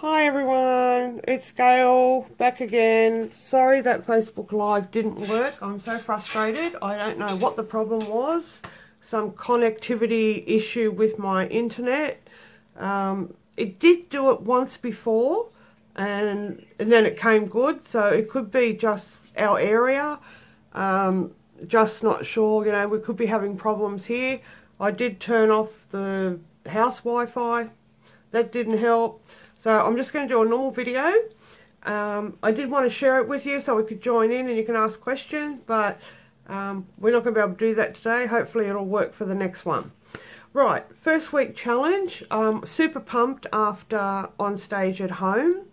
Hi everyone, it's Gail back again. Sorry that Facebook Live didn't work. I'm so frustrated. I don't know what the problem was. Some connectivity issue with my internet. It did do it once before and then it came good. So it could be just our area. Just not sure, you know, we could be having problems here. I did turn off the house Wi-Fi. That didn't help. So I'm just going to do a normal video. I did want to share it with you so we could join in and you can ask questions, but we're not going to be able to do that today. Hopefully it'll work for the next one. Right, first week challenge. Super pumped after on stage at home.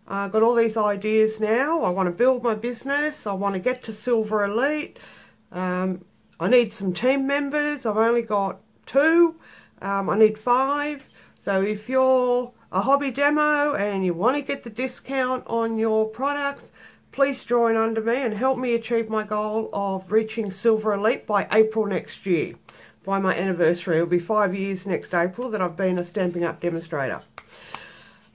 I've got all these ideas now. I want to build my business. I want to get to Silver Elite. I need some team members. I've only got 2. I need 5. So if you're a hobby demo and you want to get the discount on your products, please join under me and help me achieve my goal of reaching Silver Elite by April next year. By my anniversary. It'll be 5 years next April that I've been a Stampin' Up demonstrator.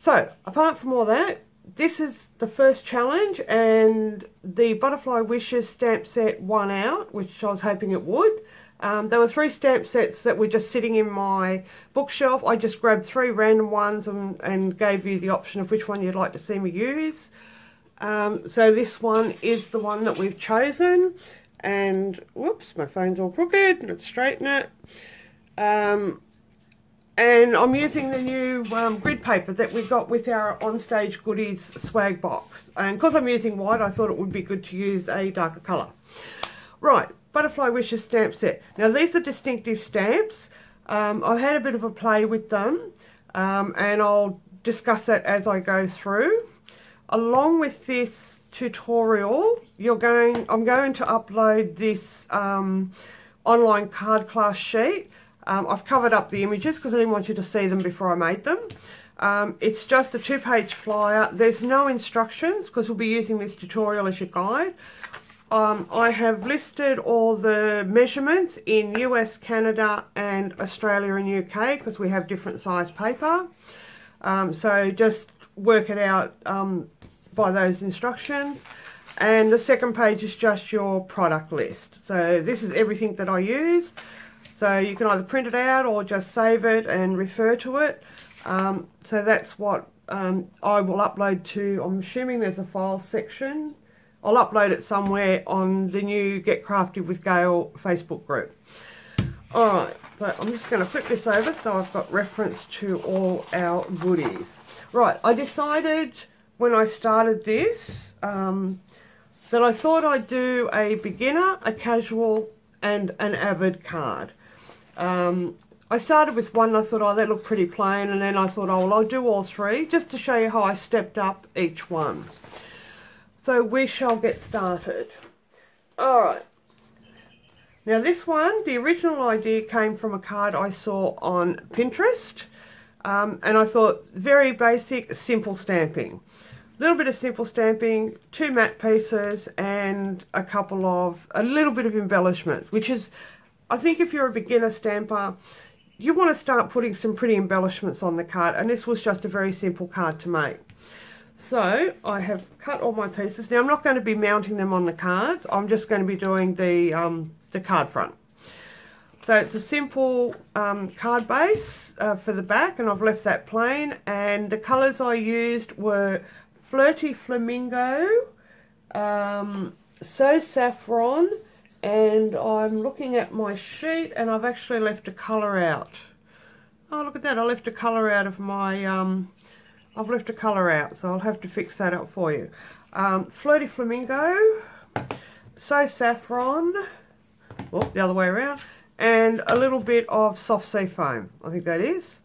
So apart from all that, this is the first challenge, and the Butterfly Wishes stamp set won out, which I was hoping it would. There were 3 stamp sets that were just sitting in my bookshelf. I just grabbed 3 random ones and gave you the option of which one you'd like to see me use. So this one is the one that we've chosen. And, whoops, my phone's all crooked. Let's straighten it. And I'm using the new grid paper that we got with our Onstage Goodies swag box. And because I'm using white, I thought it would be good to use a darker colour. Right. Butterfly Wishes stamp set. Now these are distinctive stamps. I've had a bit of a play with them and I'll discuss that as I go through. Along with this tutorial, I'm going to upload this online card class sheet. I've covered up the images because I didn't want you to see them before I made them. It's just a 2-page flyer. There's no instructions because we'll be using this tutorial as your guide. I have listed all the measurements in US, Canada and Australia and UK because we have different size paper. So just work it out by those instructions. And the second page is just your product list. So this is everything that I use. So you can either print it out or just save it and refer to it. So that's what I will upload to. I'm assuming there's a file section. I'll upload it somewhere on the new Get Crafty with Gail Facebook group. Alright, so I'm just going to flip this over so I've got reference to all our goodies. Right, I decided when I started this that I thought I'd do a beginner, a casual and an avid card. I started with one and I thought, oh, that looked pretty plain, and then I thought, oh, well, I'll do all 3 just to show you how I stepped up each one. So we shall get started. Alright. Now this one, the original idea came from a card I saw on Pinterest. And I thought, very basic, simple stamping. A little bit of simple stamping, 2 matte pieces, and a little bit of embellishments, which is, I think if you're a beginner stamper, you want to start putting some pretty embellishments on the card, and this was just a very simple card to make. So I have cut all my pieces. Now I'm not going to be mounting them on the cards. I'm just going to be doing the card front. So it's a simple card base for the back, and I've left that plain. And the colours I used were Flirty Flamingo, So Saffron, and I'm looking at my sheet and I've actually left a colour out. Oh, look at that! I left a colour out of my I've left a colour out, so I'll have to fix that up for you. Flirty Flamingo, So Saffron, well, the other way around, and a little bit of Soft Sea Foam, I think that is.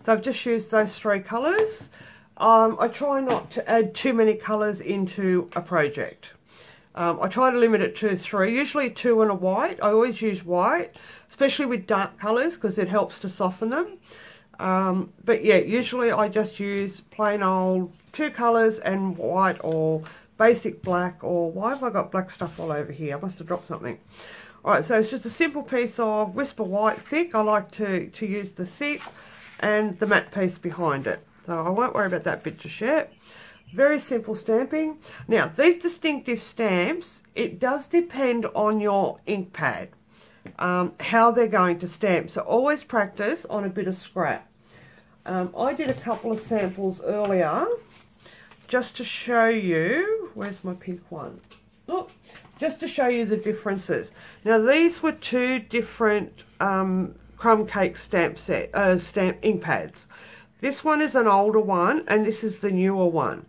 So I've just used those 3 colours. I try not to add too many colours into a project. I try to limit it to 3, usually 2 and a white. I always use white, especially with dark colours because it helps to soften them. But yeah, usually I just use plain old 2 colours and white or basic black, or why have I got black stuff all over here? I must have dropped something. Alright, so it's just a simple piece of Whisper White thick. I like to use the thick and the matte piece behind it. So I won't worry about that bit just yet. Very simple stamping. Now, these distinctive stamps, it does depend on your ink pad, how they're going to stamp. So always practice on a bit of scrap. I did a couple of samples earlier just to show you, where's my pink one? Look, just to show you the differences. Now these were two different crumb cake stamp ink pads. This one is an older one and this is the newer one.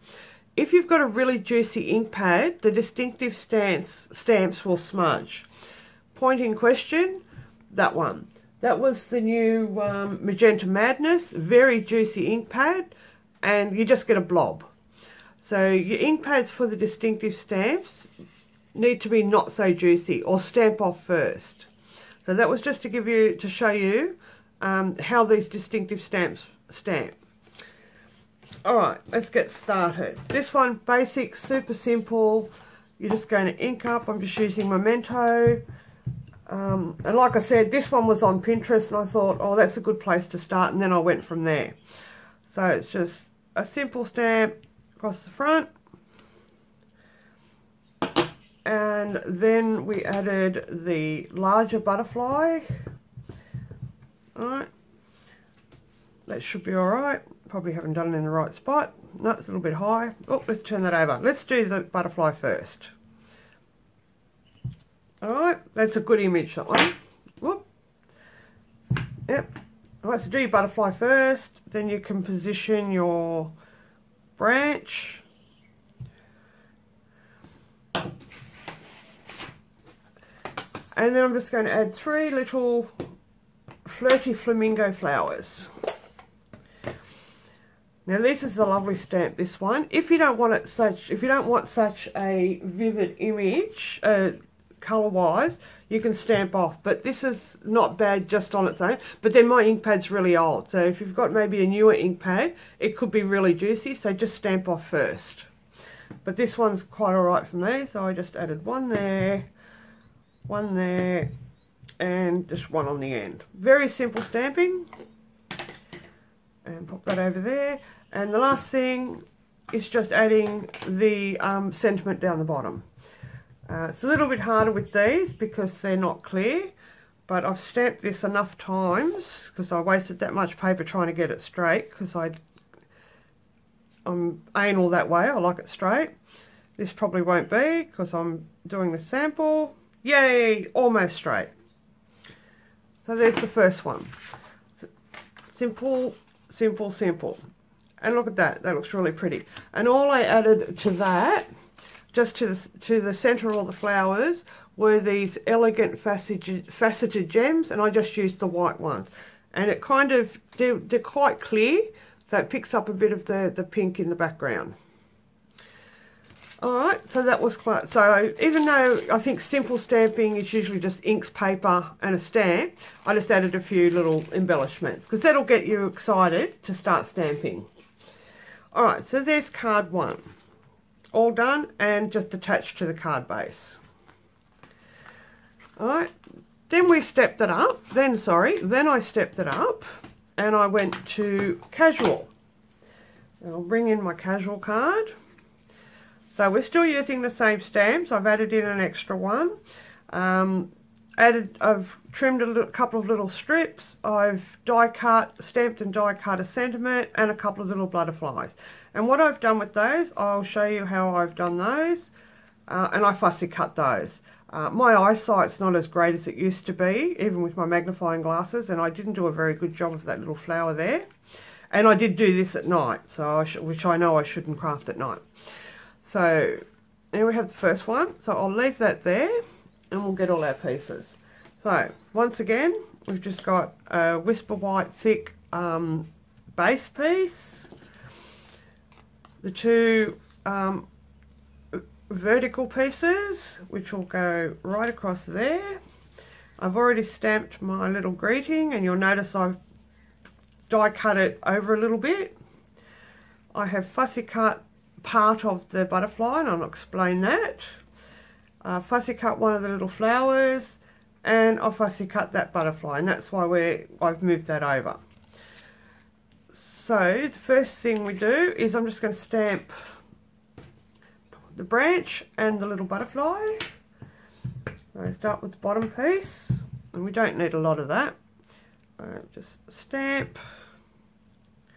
If you've got a really juicy ink pad, the distinctive stamps will smudge. Point in question, that one. That was the new Magenta Madness, very juicy ink pad, and you just get a blob. So your ink pads for the distinctive stamps need to be not so juicy or stamp off first. So that was just to show you how these distinctive stamps stamp. Alright, let's get started. This one, basic, super simple. You're just going to ink up. I'm just using Memento. And like I said, this one was on Pinterest and I thought, oh, that's a good place to start, and then I went from there. So it's just a simple stamp across the front. And then we added the larger butterfly. Alright. That should be alright. Probably haven't done it in the right spot. No, it's a little bit high. Oh, let's turn that over. Let's do the butterfly first. Alright, that's a good image, that one. Whoop. Yep. Alright, so do your butterfly first. Then you can position your branch. And then I'm just going to add 3 little flirty flamingo flowers. Now this is a lovely stamp, this one. If you don't want such a vivid image, colour-wise, you can stamp off. But this is not bad just on its own. But then my ink pad's really old, so if you've got maybe a newer ink pad, it could be really juicy. So just stamp off first. But this one's quite alright for me, so I just added one there, and just one on the end. Very simple stamping. And pop that over there. And the last thing is just adding the sentiment down the bottom. It's a little bit harder with these because they're not clear, but I've stamped this enough times because I wasted that much paper trying to get it straight, because I'm anal that way. I like it straight. This probably won't be because I'm doing the sample. Yay, almost straight. So there's the first one. Simple, simple, simple. And look at that, that looks really pretty. And all I added to that, just to the centre of all the flowers, were these elegant faceted gems, and I just used the white ones. And it kind of, they're quite clear, so it picks up a bit of the pink in the background. Alright, so that was quite, so even though I think simple stamping is usually just inks, paper and a stamp, I just added a few little embellishments, because that'll get you excited to start stamping. Alright, so there's card 1. All done and just attached to the card base. Alright, then we stepped it up, then I stepped it up and I went to casual. I'll bring in my casual card. So we're still using the same stamps. I've added in an extra one. I've trimmed a couple of little strips. I've stamped and die cut a sentiment and a couple of little butterflies. And what I've done with those, I'll show you how I've done those. And I fussy cut those. My eyesight's not as great as it used to be, even with my magnifying glasses, and I didn't do a very good job of that little flower there. And I did do this at night, so which I know I shouldn't craft at night. So there we have the first one. So I'll leave that there and we'll get all our pieces. So once again, we've just got a Whisper White thick base piece, the 2 vertical pieces, which will go right across there. I've already stamped my little greeting, and you'll notice I've die cut it over a little bit. I have fussy cut part of the butterfly, and I'll explain that. Fussy cut one of the little flowers, and I'll fussy cut that butterfly, and that's why I've moved that over. So the first thing we do is I'm just going to stamp the branch and the little butterfly. So start with the bottom piece, and we don't need a lot of that. Just stamp,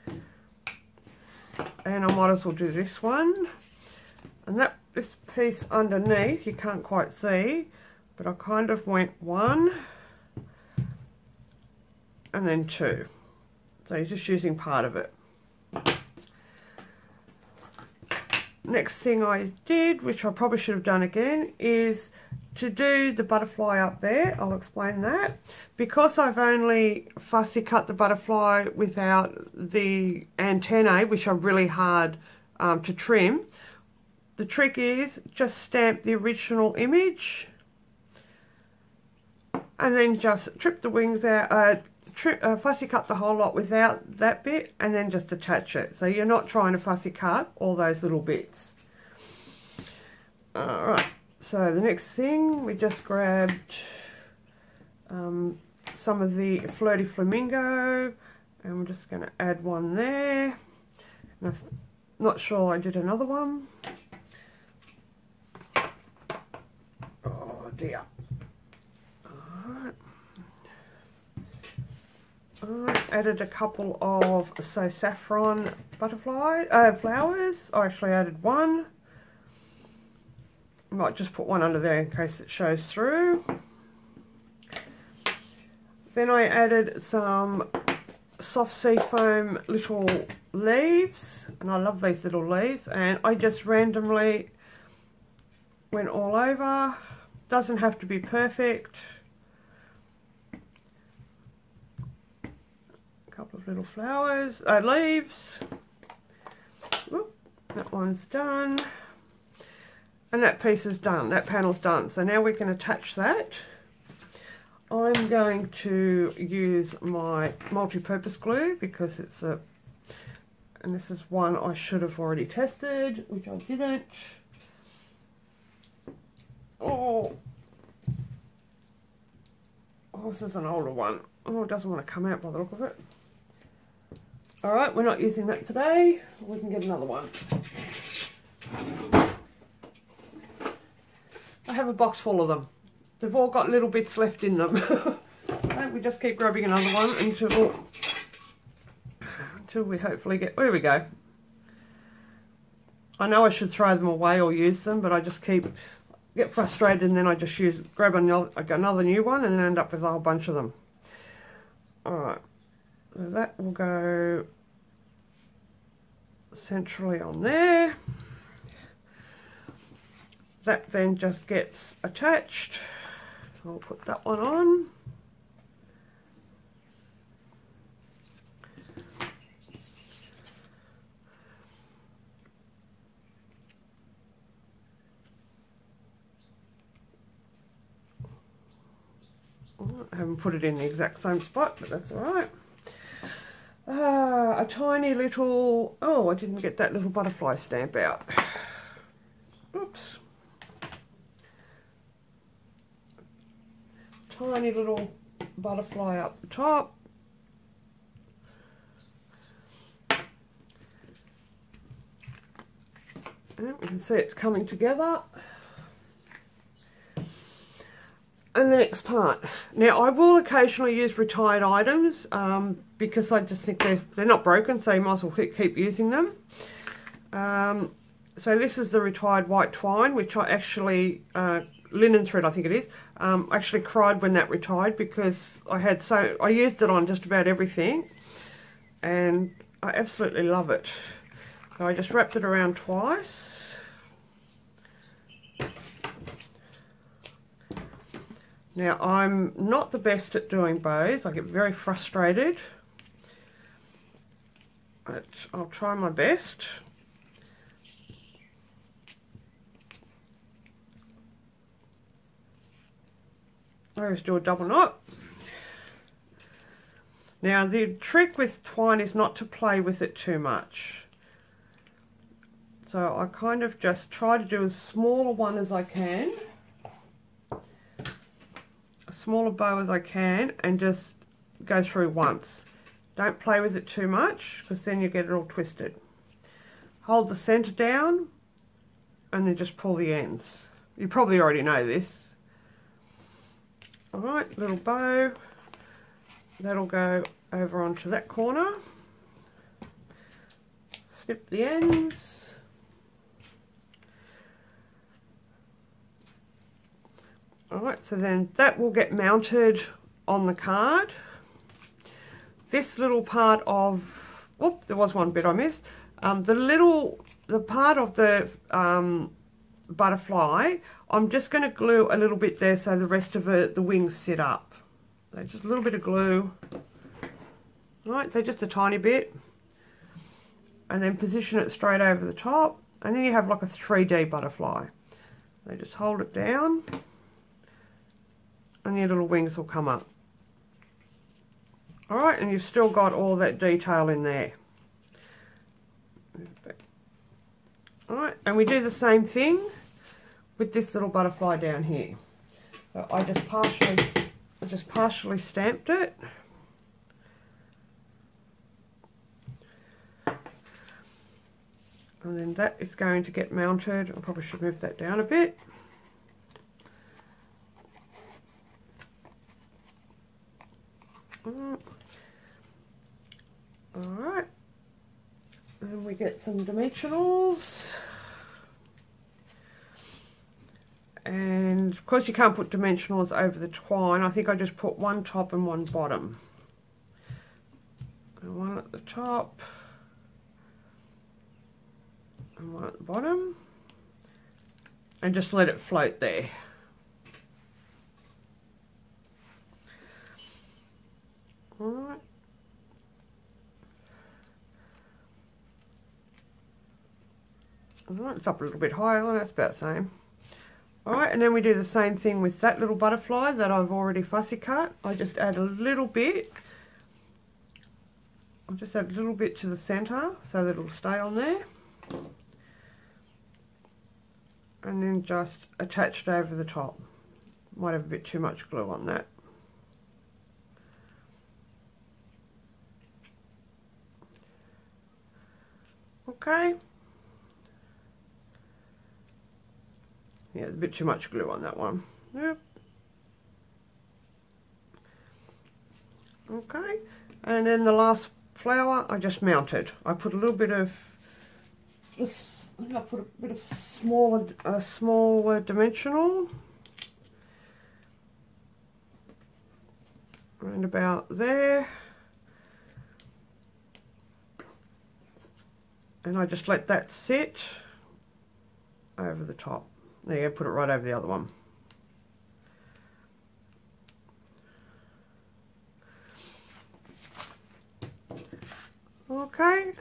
and I might as well do this one. And this piece underneath you can't quite see, but I kind of went 1 and then 2. So you're just using part of it. Next thing I did, which I probably should have done again, is to do the butterfly up there. I'll explain that. Because I've only fussy cut the butterfly without the antennae, which are really hard to trim, the trick is just stamp the original image and then just trip the wings out, fussy cut the whole lot without that bit, and then just attach it. So you're not trying to fussy cut all those little bits. Alright, so the next thing, we just grabbed some of the Flirty Flamingo, and we're just going to add one there. And I'm not sure I did another one. Oh dear. I added a couple of saffron flowers. I actually added one. I might just put one under there in case it shows through. Then I added some soft sea foam little leaves, and I love these little leaves, and I just randomly went all over. Doesn't have to be perfect. Couple of little flowers, leaves. Whoop, that one's done, and that piece is done, that panel's done. So now we can attach that. I'm going to use my multi-purpose glue because it's and this is one I should have already tested, which I didn't. Oh, this is an older one. Oh, it doesn't want to come out by the look of it. Alright, we're not using that today. We can get another one. I have a box full of them. They've all got little bits left in them. And we just keep grabbing another one until we hopefully get... There we go. I know I should throw them away or use them, but I just get frustrated, and then I just grab another new one and then end up with a whole bunch of them. Alright. So that will go centrally on there. That then just gets attached. So I'll put that one on. I haven't put it in the exact same spot, but that's alright. A tiny little... Oh, I didn't get that little butterfly stamp out. Oops. Tiny little butterfly up the top. And we can see it's coming together. And the next part. Now, I will occasionally use retired items because I just think they're not broken, so you might as well keep using them. So this is the retired white twine, which I actually, linen thread I think it is, actually cried when that retired because I used it on just about everything and I absolutely love it. So I just wrapped it around twice. Now, I'm not the best at doing bows. I get very frustrated, but I'll try my best. I always do a double knot. Now, the trick with twine is not to play with it too much. So I kind of just try to do as small a one as I can. Smaller bow as I can, and just go through once. Don't play with it too much because then you get it all twisted. Hold the centre down and then just pull the ends. You probably already know this. Alright, little bow. That'll go over onto that corner. Snip the ends. Alright, so then that will get mounted on the card. This little part of, whoop, there was one bit I missed. The part of the butterfly, I'm just going to glue a little bit there so the rest of the wings sit up. So just a little bit of glue. Alright, so just a tiny bit. And then position it straight over the top. And then you have like a 3D butterfly. So just hold it down. And your little wings will come up. Alright, and you've still got all that detail in there. Alright, and we do the same thing with this little butterfly down here. So I just partially stamped it. And then that is going to get mounted. I probably should move that down a bit. Alright, and we get some dimensionals, and of course you can't put dimensionals over the twine. I think I just put one top and one bottom, and one at the top and one at the bottom, and just let it float there. Alright. Alright, it's up a little bit higher, that's about the same. Alright, and then we do the same thing with that little butterfly that I've already fussy cut. I just add a little bit. I'll just add a little bit to the centre so that it'll stay on there. And then just attach it over the top. Might have a bit too much glue on that. Okay. Yeah, a bit too much glue on that one. Yep. Okay, and then the last flower I just mounted. I put a little bit of this. I put a bit of smaller dimensional, around about there, and I just let that sit over the top. There you go, put it right over the other one. Okay,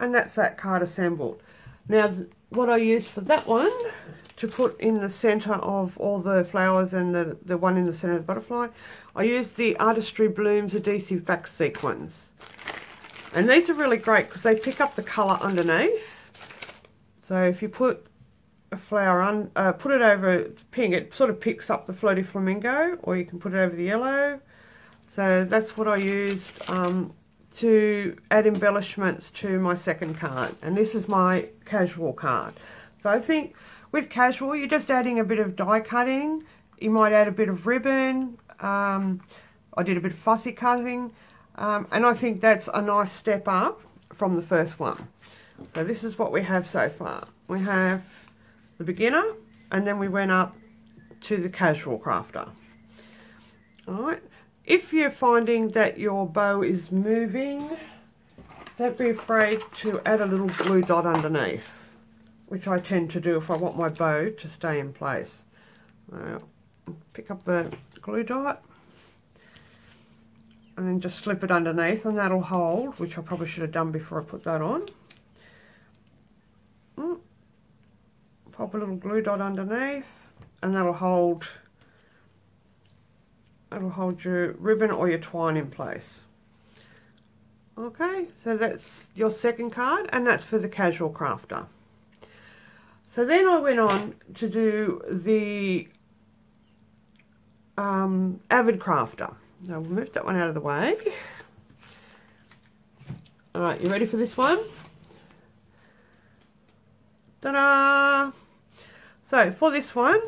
and that's that card assembled. Now what I used for that one to put in the centre of all the flowers and the one in the centre of the butterfly, I used the Artistry Blooms adhesive back sequins. And these are really great because they pick up the colour underneath. So if you put a flower on, put it over pink, it sort of picks up the floaty flamingo, or you can put it over the yellow. So that's what I used to add embellishments to my second card, and this is my casual card. So I think with casual you're just adding a bit of die cutting, you might add a bit of ribbon, I did a bit of fussy cutting, and I think that's a nice step up from the first one. So this is what we have so far. We have the beginner, and then we went up to the casual crafter. Alright, if you're finding that your bow is moving, don't be afraid to add a little glue dot underneath, which I tend to do if I want my bow to stay in place. Pick up the glue dot and then just slip it underneath, and that'll hold, which I probably should have done before I put that on. Pop a little glue dot underneath, and that'll hold your ribbon or your twine in place. Okay, so that's your second card, and that's for the casual crafter. So then I went on to do the avid crafter. Now we'll move that one out of the way. Alright, you ready for this one? Ta-da! So for this one,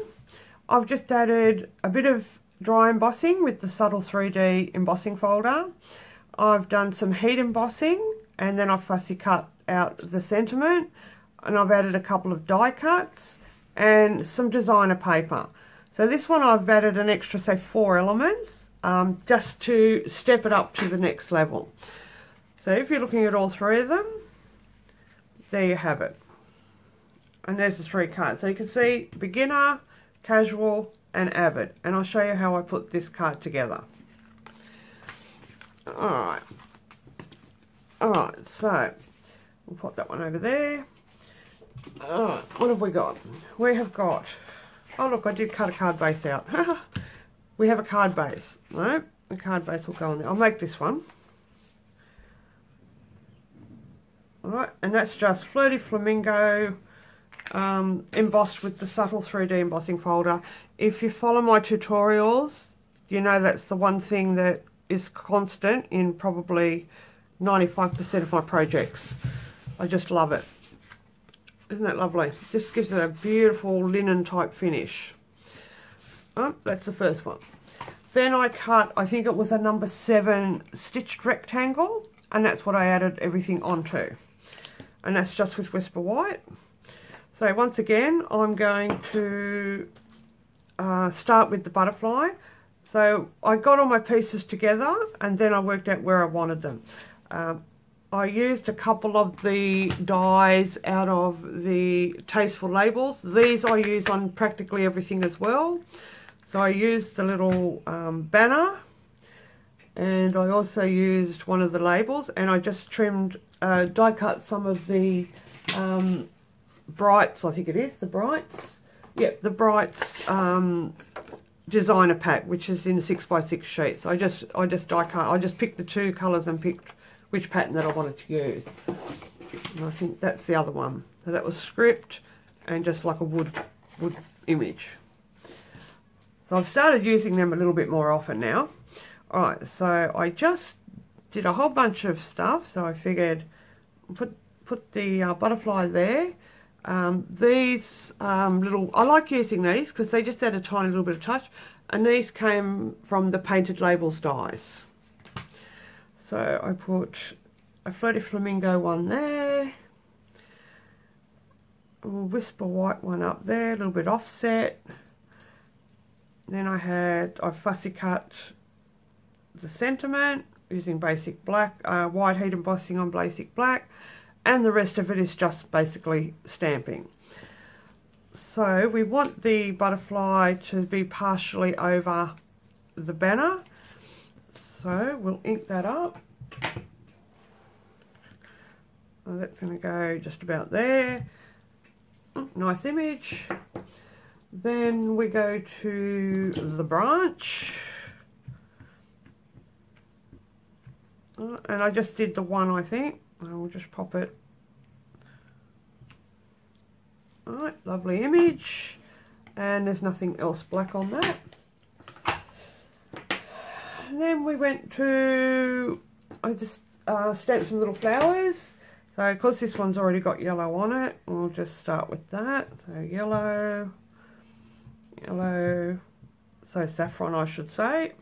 I've just added a bit of dry embossing with the subtle 3D embossing folder. I've done some heat embossing, and then I've fussy cut out the sentiment, and I've added a couple of die cuts and some designer paper. So this one I've added an extra, say, 4 elements, just to step it up to the next level. So if you're looking at all 3 of them, there you have it. And there's the 3 cards. So you can see beginner, casual and avid. And I'll show you how I put this card together. Alright. Alright, so we'll put that one over there. Alright, what have we got? We have got, oh look, I did cut a card base out. We have a card base. No, the card base will go on there. I'll make this one. Alright, and that's just Flirty Flamingo embossed with the subtle 3D embossing folder. If you follow my tutorials, you know that's the one thing that is constant in probably 95% of my projects. I just love it. Isn't that lovely? Just gives it a beautiful linen type finish. Oh, that's the first one. Then I cut, I think it was a number 7 stitched rectangle, and that's what I added everything onto. And that's just with Whisper White. So once again, I'm going to start with the butterfly. So I got all my pieces together, and then I worked out where I wanted them. I used a couple of the dies out of the Tasteful Labels. These I use on practically everything as well. So I used the little banner, and I also used one of the labels, and I just trimmed, die cut some of the Brights, I think it is, the Brights. Yep, the Brights designer pack, which is in 6x6 sheets. I just die cut. I just picked the 2 colours and picked which pattern that I wanted to use. And I think that's the other one. So that was script and just like a wood image. So I've started using them a little bit more often now. Alright, so I just did a whole bunch of stuff. So I figured put the butterfly there. These little, I like using these because they just add a tiny little bit of touch. And these came from the Painted Labels dies. So I put a Flirty Flamingo one there, a Whisper White one up there, a little bit offset. Then I fussy cut the sentiment using basic black, white heat embossing on basic black, and the rest of it is just basically stamping. So we want the butterfly to be partially over the banner. So we'll ink that up. So that's going to go just about there. Nice image. Then we go to the branch. And I just did the one, I think. I will just pop it. Alright, lovely image. And there's nothing else black on that. And then we went to, I just stamped some little flowers. So because this one's already got yellow on it, we'll just start with that. So yellow, yellow, so saffron I should say.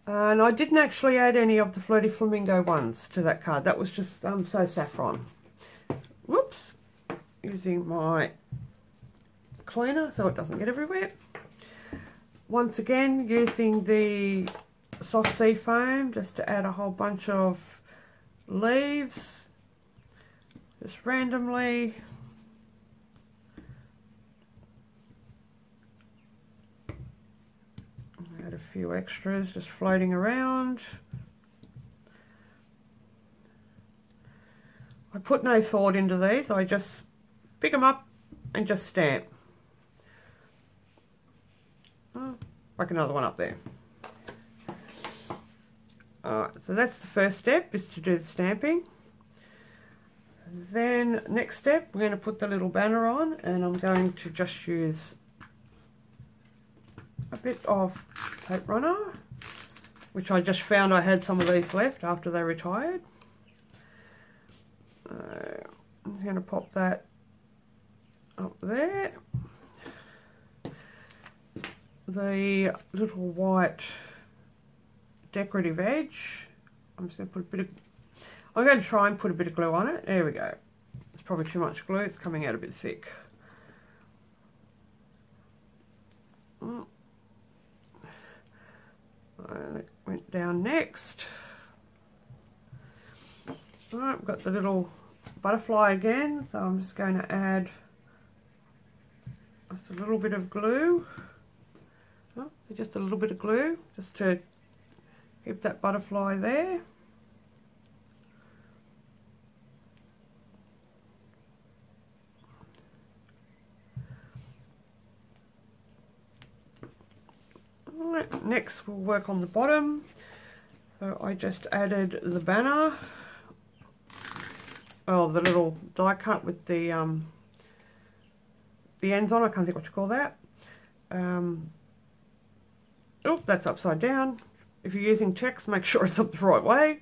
And I didn't actually add any of the Flirty Flamingo ones to that card. That was just so saffron. Whoops. Using my cleaner so it doesn't get everywhere. Once again, using the soft sea foam just to add a whole bunch of leaves, just randomly. Add a few extras just floating around. I put no thought into these, I just pick them up and just stamp. Oh, like another one up there. Alright, so that's the first step, is to do the stamping. Then next step, we're going to put the little banner on, and I'm going to just use a bit of tape runner, which I just found I had some of these left after they retired. I'm going to pop that up there. The little white decorative edge, I'm just going to put a bit of, I'm going to try and put a bit of glue on it. There we go. It's probably too much glue, it's coming out a bit thick. That went down next. Alright, I've got the little butterfly again, so I'm just going to add just a little bit of glue. Oh, just a little bit of glue, just to keep that butterfly there. Alright, next we'll work on the bottom. So I just added the banner. Well, the little die cut with the ends on. I can't think what you call that. Oh, that's upside down. If you're using text, make sure it's up the right way.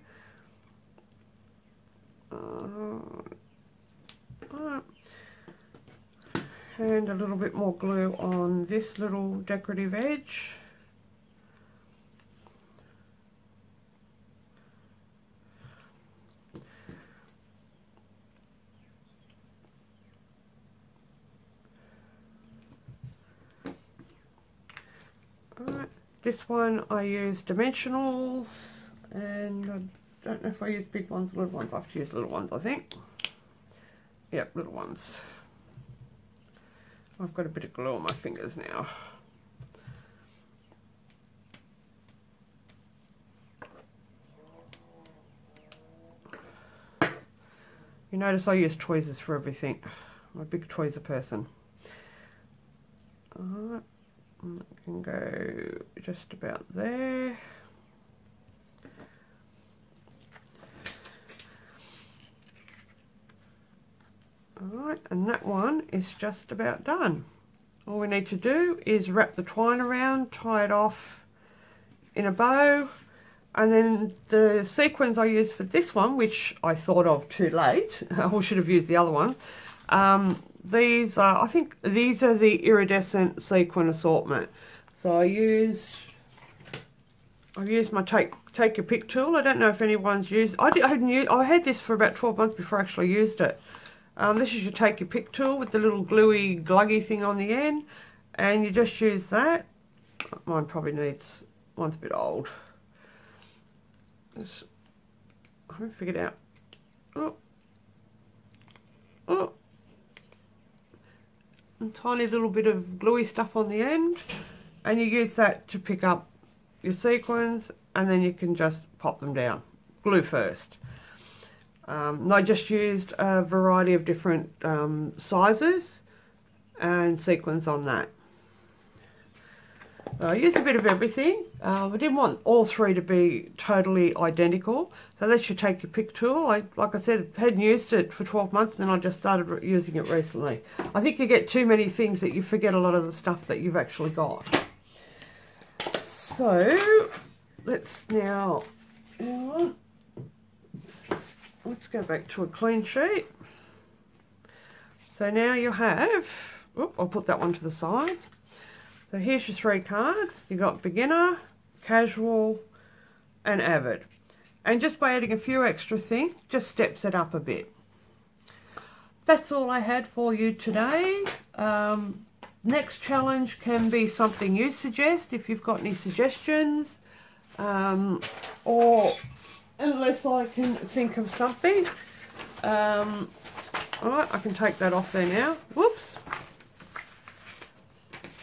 And a little bit more glue on this little decorative edge. Alright, this one I use dimensionals, and I don't know if I use big ones or little ones. I have to use little ones, I think. Yep, little ones. I've got a bit of glue on my fingers now. You notice I use tweezers for everything. I'm a big tweezer person. Alright. I can go just about there. Alright, and that one is just about done. All we need to do is wrap the twine around, tie it off in a bow, and then the sequins I use for this one, which I thought of too late, I should have used the other one. These are, I think these are the iridescent sequin assortment. So I've used my take your pick tool. I don't know if anyone's used. I had this for about 12 months before I actually used it. This is your take your pick tool with the little gluey gluggy thing on the end, and you just use that. Mine probably needs, mine's a bit old. I haven't figured out. Oh. A tiny little bit of gluey stuff on the end, and you use that to pick up your sequins, and then you can just pop them down. Glue first. I just used a variety of different sizes and sequins on that. I used a bit of everything. I didn't want all three to be totally identical, so that's your take your pick tool. Like I said, hadn't used it for 12 months, and then I just started using it recently. I think you get too many things that you forget a lot of the stuff that you've actually got. So let's now, let's go back to a clean sheet. So now you have, I'll put that one to the side. So here's your 3 cards. You've got beginner, casual, and avid. And just by adding a few extra things, just steps it up a bit. That's all I had for you today. Next challenge can be something you suggest if you've got any suggestions. Or unless I can think of something. Alright, I can take that off there now. Whoops.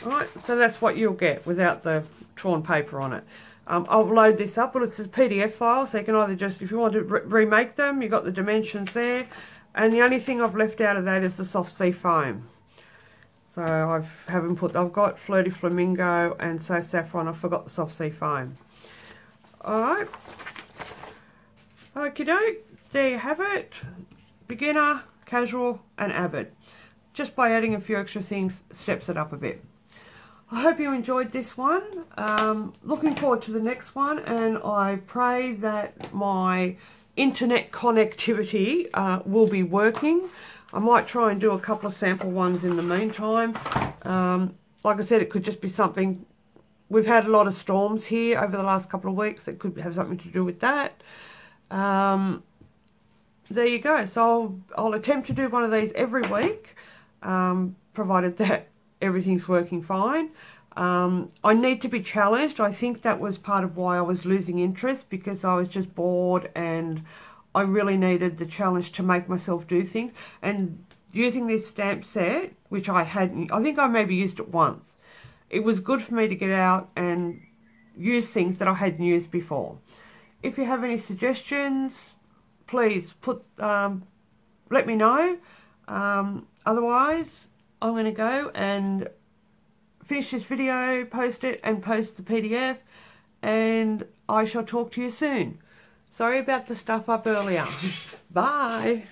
Alright, so that's what you'll get without the torn paper on it. I'll load this up, but it's a PDF file, so you can either just, if you want to remake them, you've got the dimensions there. And the only thing I've left out of that is the soft sea foam. So I've got Flirty Flamingo and So Saffron. I forgot the soft sea foam. Alright. Okie doke, there you have it. Beginner, casual, and avid. Just by adding a few extra things, steps it up a bit. I hope you enjoyed this one. Looking forward to the next one, and I pray that my internet connectivity will be working. I might try and do a couple of sample ones in the meantime. Like I said, it could just be something. We've had a lot of storms here over the last couple of weeks. It could have something to do with that. There you go. So I'll attempt to do one of these every week, provided that everything's working fine. I need to be challenged. I think that was part of why I was losing interest, because I was just bored and I really needed the challenge to make myself do things. And using this stamp set, which I hadn't, I think I maybe used it once. It was good for me to get out and use things that I hadn't used before. If you have any suggestions, please let me know. Otherwise, I'm going to go and finish this video, post it, and post the PDF, and I shall talk to you soon. Sorry about the stuff up earlier. Bye.